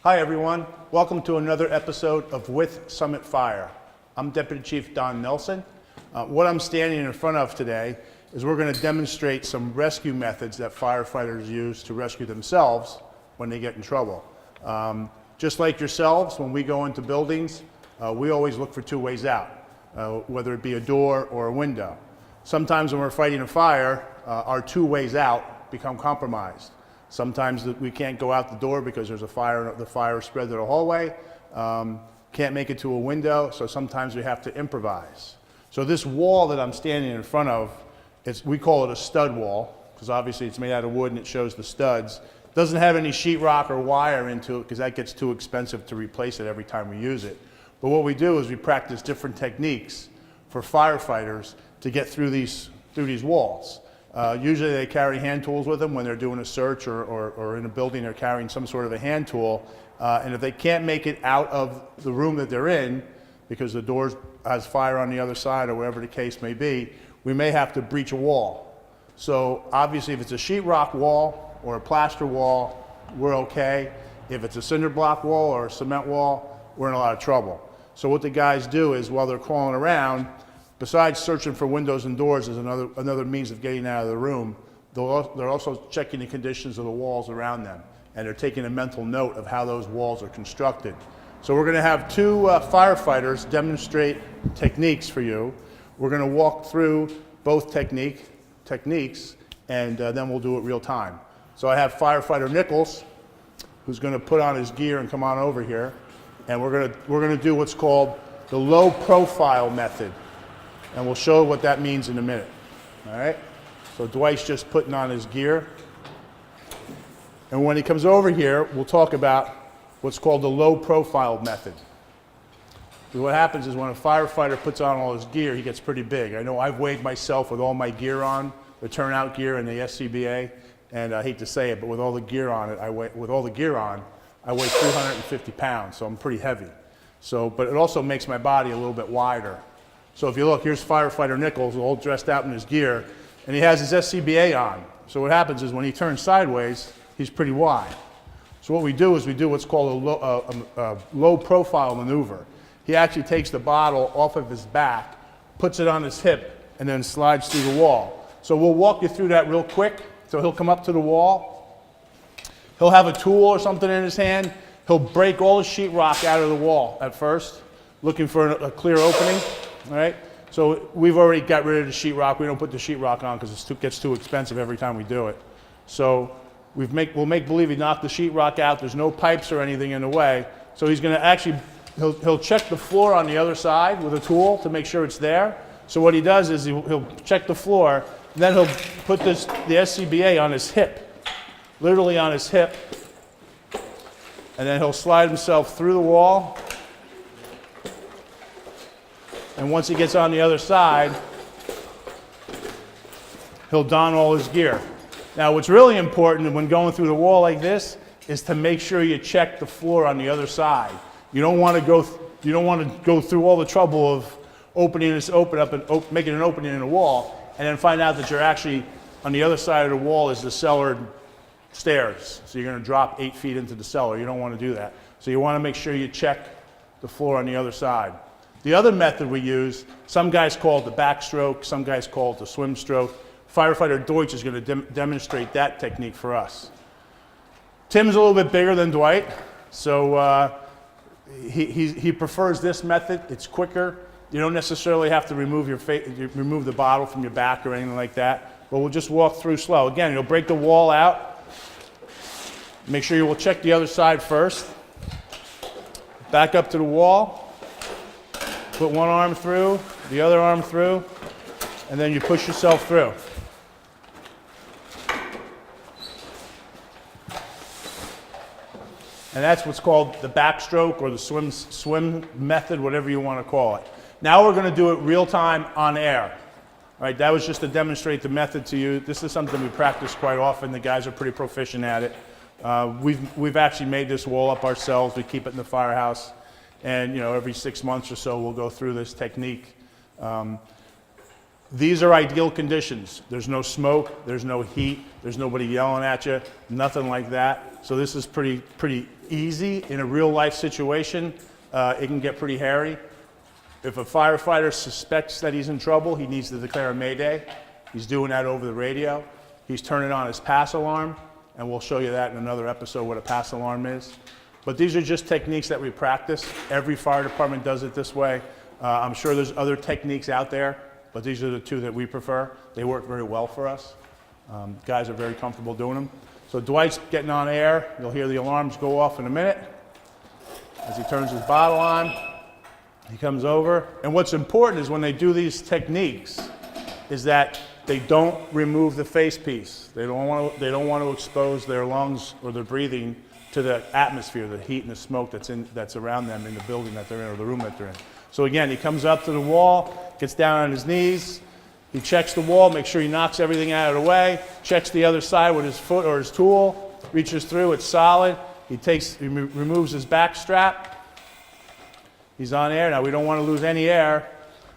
Hi everyone, welcome to another episode of With Summit Fire. I'm Deputy Chief Don Nelson. What I'm standing in front of today is we're going to demonstrate some rescue methods that firefighters use to rescue themselves when they get in trouble. Just like yourselves, when we go into buildings, we always look for two ways out, whether it be a door or a window. Sometimes when we're fighting a fire, our two ways out become compromised. Sometimes we can't go out the door because there's a fire, the fire is spread to the hallway, can't make it to a window, so sometimes we have to improvise. So this wall that I'm standing in front of, we call it a stud wall, because obviously it's made out of wood and it shows the studs. It doesn't have any sheetrock or wire into it because that gets too expensive to replace it every time we use it. But what we do is we practice different techniques for firefighters to get through these walls. Usually they carry hand tools with them when they're doing a search or in a building they're carrying some sort of a hand tool. And if they can't make it out of the room that they're in because the door has fire on the other side or whatever the case may be, we may have to breach a wall. So obviously if it's a sheetrock wall or a plaster wall, we're okay. If it's a cinder block wall or a cement wall, we're in a lot of trouble. So what the guys do is while they're crawling around, besides searching for windows and doors as another means of getting out of the room, they're also checking the conditions of the walls around them, and they're taking a mental note of how those walls are constructed. So we're going to have two firefighters demonstrate techniques for you. We're going to walk through both techniques, and then we'll do it real time. So I have firefighter Nichols, who's going to put on his gear and come on over here, and we're going to do what's called the low profile method. And we'll show what that means in a minute. All right? So Dwight's just putting on his gear. And when he comes over here, we'll talk about what's called the low profile method. Because what happens is when a firefighter puts on all his gear, he gets pretty big. I know I've weighed myself with all my gear on, the turnout gear and the SCBA, and I hate to say it, but with all the gear on it, I weigh 350 pounds, so I'm pretty heavy. But it also makes my body a little bit wider. So if you look, here's firefighter Nichols, all dressed out in his gear, and he has his SCBA on. So what happens is when he turns sideways, he's pretty wide. So what we do is we do what's called a low profile maneuver. He actually takes the bottle off of his back, puts it on his hip, and then slides through the wall. So we'll walk you through that real quick. So he'll come up to the wall. He'll have a tool or something in his hand. He'll break all the sheetrock out of the wall at first, looking for a clear opening. All right, so we've already got rid of the sheetrock. We don't put the sheetrock on because it gets too expensive every time we do it. So we'll make believe he knocked the sheetrock out. There's no pipes or anything in the way. So he's going to actually, he'll check the floor on the other side with a tool to make sure it's there. So what he does is he'll check the floor, then he'll put the SCBA on his hip, literally on his hip, and then he'll slide himself through the wall. And once he gets on the other side, he'll don all his gear. Now, what's really important when going through the wall like this is to make sure you check the floor on the other side. You don't want to go through all the trouble of making an opening in the wall, and then find out that you're actually on the other side of the wall is the cellar stairs. So you're going to drop 8 feet into the cellar. You don't want to do that. So you want to make sure you check the floor on the other side. The other method we use, some guys call it the backstroke, some guys call it the swim stroke. Firefighter Deutsch is going to demonstrate that technique for us. Tim's a little bit bigger than Dwight, so he prefers this method. It's quicker. You don't necessarily have to remove the bottle from your back or anything like that, but we'll just walk through slow. Again, you'll break the wall out. Make sure you will check the other side first. Back up to the wall. Put one arm through, the other arm through, and then you push yourself through. And that's what's called the backstroke or the swim method, whatever you want to call it. Now we're going to do it real time on air. All right, that was just to demonstrate the method to you. This is something we practice quite often. The guys are pretty proficient at it. We've actually made this wall up ourselves. We keep it in the firehouse. And every 6 months or so, we'll go through this technique. These are ideal conditions. There's no smoke, there's no heat, there's nobody yelling at you, nothing like that. So this is pretty easy. In a real life situation, it can get pretty hairy. If a firefighter suspects that he's in trouble, he needs to declare a mayday. He's doing that over the radio. He's turning on his pass alarm, and we'll show you that in another episode what a pass alarm is. But these are just techniques that we practice. Every fire department does it this way. I'm sure there's other techniques out there, but these are the two that we prefer. They work very well for us. Guys are very comfortable doing them. So Dwight's getting on air. You'll hear the alarms go off in a minute. As he turns his bottle on, he comes over. And what's important is when they do these techniques is that they don't remove the face piece. They don't want to expose their lungs or their breathing to the atmosphere, the heat and the smoke that's around them in the building that they're in or the room that they're in. So again, he comes up to the wall, gets down on his knees, he checks the wall, makes sure he knocks everything out of the way, checks the other side with his foot or his tool, reaches through, it's solid. He removes his back strap. He's on air. Now we don't want to lose any air.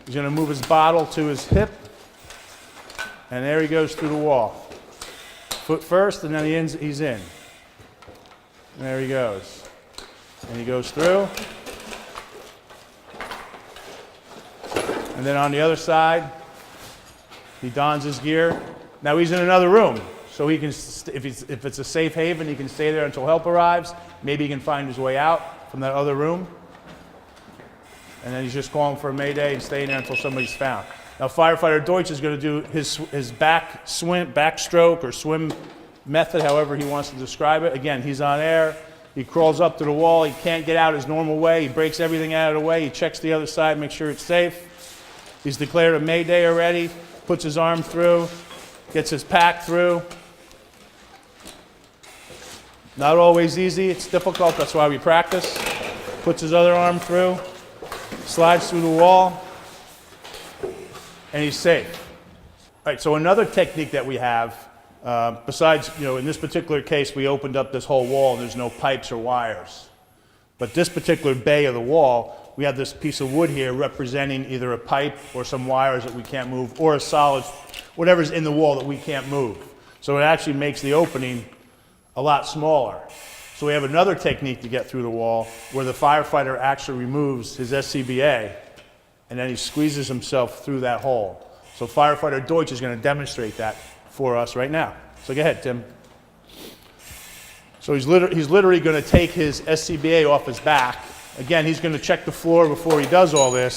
He's going to move his bottle to his hip, and there he goes through the wall. Foot first, and then he's in. And there he goes. And he goes through. And then on the other side, he dons his gear. Now he's in another room, so he can, if it's a safe haven, he can stay there until help arrives. Maybe he can find his way out from that other room. And then he's just calling for a mayday and staying there until somebody's found. Now firefighter Deutsch is going to do his backstroke or swim method, however he wants to describe it. Again, he's on air. He crawls up to the wall. He can't get out his normal way. He breaks everything out of the way. He checks the other side, makes sure it's safe. He's declared a mayday already. Puts his arm through, gets his pack through. Not always easy. It's difficult. That's why we practice. Puts his other arm through, slides through the wall, and he's safe. All right, so another technique that we have, besides, in this particular case, we opened up this whole wall and there's no pipes or wires. But this particular bay of the wall, we have this piece of wood here representing either a pipe or some wires that we can't move, or a solid, whatever's in the wall that we can't move. So it actually makes the opening a lot smaller. So we have another technique to get through the wall where the firefighter actually removes his SCBA and then he squeezes himself through that hole. So firefighter Deutsch is going to demonstrate that for us right now. So go ahead, Tim. So he's literally going to take his SCBA off his back. Again, he's going to check the floor before he does all this,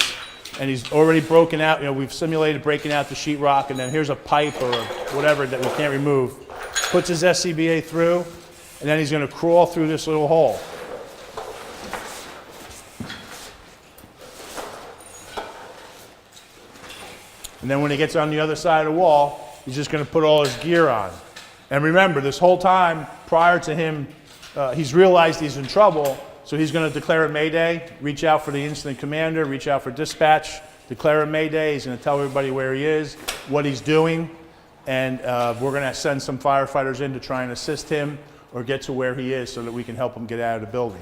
and he's already broken out. We've simulated breaking out the sheetrock, and then here's a pipe or whatever that we can't remove. Puts his SCBA through, and then he's going to crawl through this little hole. And then when he gets on the other side of the wall, he's just going to put all his gear on. And remember, this whole time prior to him, he's realized he's in trouble. So he's going to declare a mayday, reach out for the incident commander, reach out for dispatch, declare a mayday. He's going to tell everybody where he is, what he's doing, and we're going to send some firefighters in to try and assist him or get to where he is so that we can help him get out of the building.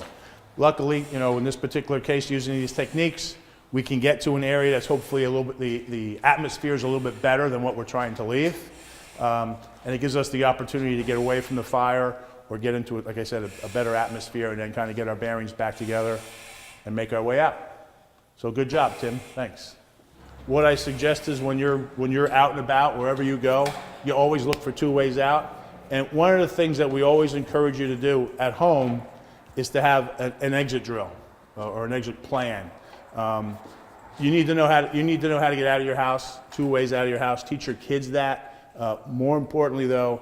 Luckily, in this particular case, using these techniques, we can get to an area that's hopefully a little bit, the atmosphere is a little bit better than what we're trying to leave. And it gives us the opportunity to get away from the fire or get into, like I said, a better atmosphere and then kind of get our bearings back together and make our way out. So good job, Tim. Thanks. What I suggest is when you're out and about, wherever you go, you always look for two ways out. And one of the things that we always encourage you to do at home is to have an exit drill or an exit plan. You need to know how to get out of your house, two ways out of your house. Teach your kids that. More importantly, though,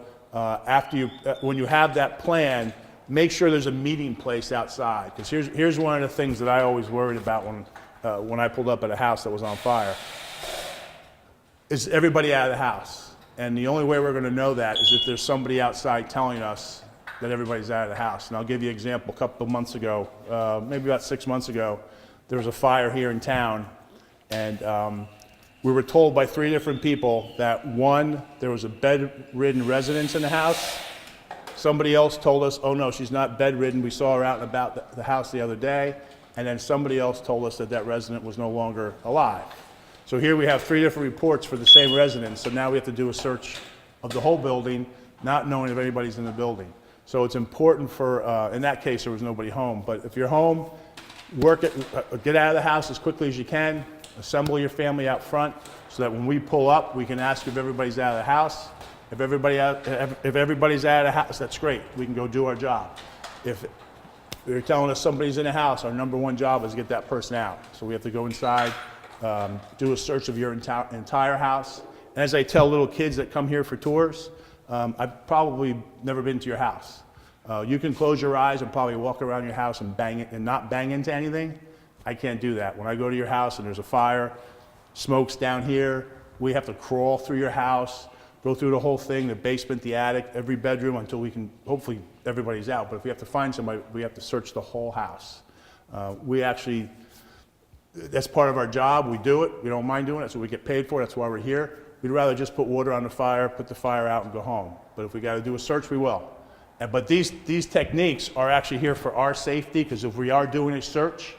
when you have that plan, make sure there's a meeting place outside. Because here's one of the things that I always worried about when I pulled up at a house that was on fire. Is everybody out of the house? And the only way we're going to know that is if there's somebody outside telling us that everybody's out of the house. And I'll give you an example. A couple of months ago, maybe about 6 months ago, there was a fire here in town, and we were told by 3 different people that one, there was a bedridden resident in the house. Somebody else told us, oh no, she's not bedridden. We saw her out and about the house the other day. And then somebody else told us that resident was no longer alive. So here we have 3 different reports for the same residence, so now we have to do a search of the whole building, not knowing if anybody's in the building. So it's important for, in that case, there was nobody home, but if you're home, get out of the house as quickly as you can, assemble your family out front, so that when we pull up, we can ask if everybody's out of the house. If everybody's out of the house, that's great. We can go do our job. If they're telling us somebody's in the house, our number 1 job is to get that person out. So we have to go inside, do a search of your entire house. And as I tell little kids that come here for tours, I've probably never been to your house. You can close your eyes and probably walk around your house and bang it and not bang into anything. I can't do that. When I go to your house and there's a fire, smoke's down here, we have to crawl through your house, go through the whole thing, the basement, the attic, every bedroom until we can, hopefully everybody's out. But if we have to find somebody, we have to search the whole house. That's part of our job. We do it. We don't mind doing it. So we get paid for it. That's why we're here. We'd rather just put water on the fire, put the fire out, and go home. But if we got to do a search, we will. But these techniques are actually here for our safety, because if we are doing a search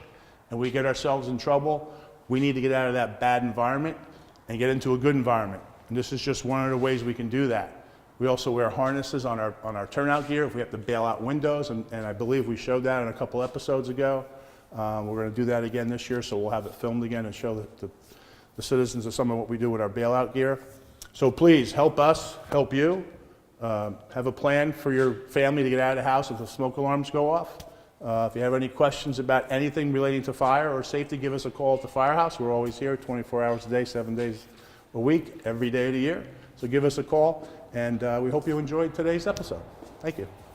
and we get ourselves in trouble, we need to get out of that bad environment and get into a good environment. And this is just one of the ways we can do that. We also wear harnesses on our turnout gear if we have to bail out windows, and I believe we showed that in a couple episodes ago. We're going to do that again this year, so we'll have it filmed again and show the citizens of some of what we do with our bailout gear. So please help us, help you. Have a plan for your family to get out of the house if the smoke alarms go off. If you have any questions about anything relating to fire or safety, give us a call at the firehouse. We're always here 24 hours a day, 7 days a week, every day of the year. So give us a call, and we hope you enjoyed today's episode. Thank you.